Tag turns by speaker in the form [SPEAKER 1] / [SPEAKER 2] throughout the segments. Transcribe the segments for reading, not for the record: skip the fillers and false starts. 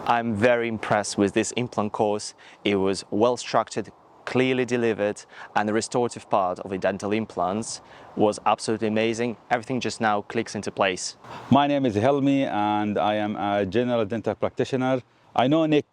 [SPEAKER 1] I'm very impressed with this implant course. It was well structured, clearly delivered, and the restorative part of the dental implants was absolutely amazing. Everything just now clicks into place.
[SPEAKER 2] My name is Helmi and I am a general dental practitioner. I know Nick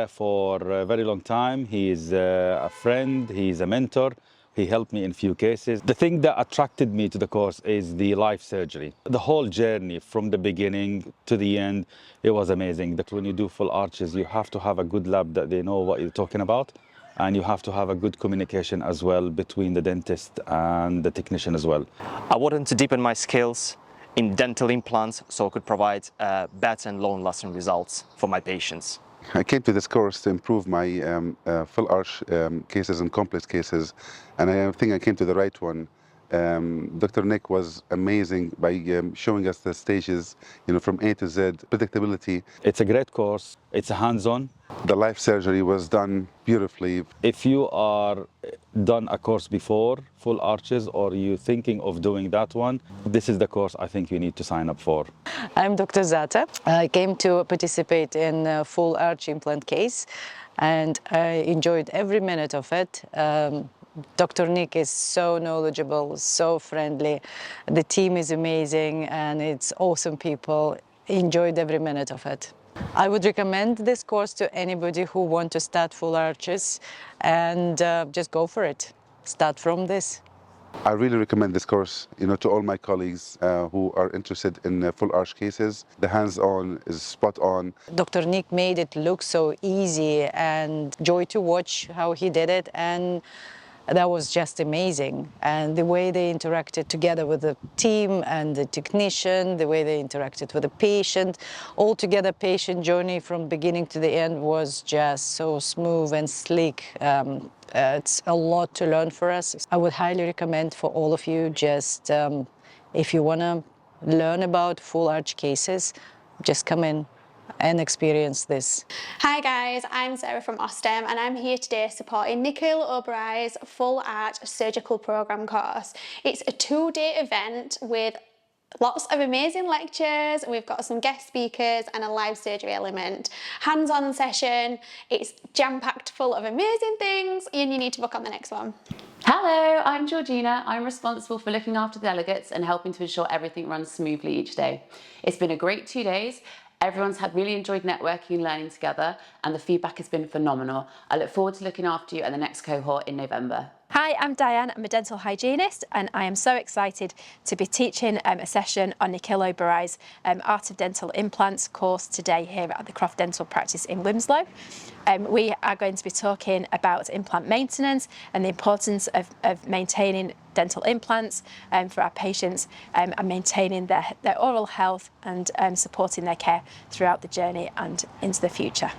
[SPEAKER 2] for a very long time. He is a friend, he's a mentor. He helped me in few cases. The thing that attracted me to the course is the life surgery. The whole journey from the beginning to the end, it was amazing. That when you do full arches, you have to have a good lab that they know what you're talking about. And you have to have a good communication as well between the dentist and the technician as well.
[SPEAKER 1] I wanted to deepen my skills in dental implants so I could provide better and long-lasting results for my patients.
[SPEAKER 3] I came to this course to improve my full arch cases and complex cases, and I think I came to the right one. Dr. Nick was amazing by showing us the stages, from A to Z, predictability.
[SPEAKER 2] It's a great course. It's a hands-on.
[SPEAKER 3] The life surgery was done beautifully.
[SPEAKER 2] If you are done a course before, full arches, or you're thinking of doing that one, this is the course I think you need to sign up for.
[SPEAKER 4] I'm Dr. Zata. I came to participate in a full arch implant case, and I enjoyed every minute of it. Dr. Nick is so knowledgeable, so friendly. The team is amazing and it's awesome people. Enjoyed every minute of it. I would recommend this course to anybody who wants to start full arches, and just go for it. Start from this.
[SPEAKER 3] I really recommend this course, to all my colleagues who are interested in full arch cases. The hands-on is spot on.
[SPEAKER 4] Dr. Nick made it look so easy and joy to watch how he did it, and that was just amazing. And the way they interacted together with the team and the technician, the way they interacted with the patient, altogether patient journey from beginning to the end was just so smooth and sleek. It's a lot to learn for us. I would highly recommend for all of you, just if you want to learn about full arch cases, just come in and experience this.
[SPEAKER 5] Hi guys, I'm Sarah from Ostem and I'm here today supporting Nikhil Oberai's Full Arch Surgical Programme course. It's a 2-day event with lots of amazing lectures. We've got some guest speakers and a live surgery element. Hands-on session. It's jam-packed full of amazing things and you need to book on the next one.
[SPEAKER 6] Hello, I'm Georgina. I'm responsible for looking after the delegates and helping to ensure everything runs smoothly each day. It's been a great 2 days. Everyone's really enjoyed networking and learning together, and the feedback has been phenomenal. I look forward to looking after you at the next cohort in November.
[SPEAKER 7] Hi, I'm Diane. I'm a dental hygienist and I am so excited to be teaching a session on Nikhil Oberai's Art of Dental Implants course today here at the Croft Dental Practice in Wilmslow. We are going to be talking about implant maintenance and the importance of maintaining dental implants for our patients and maintaining their oral health and supporting their care throughout the journey and into the future.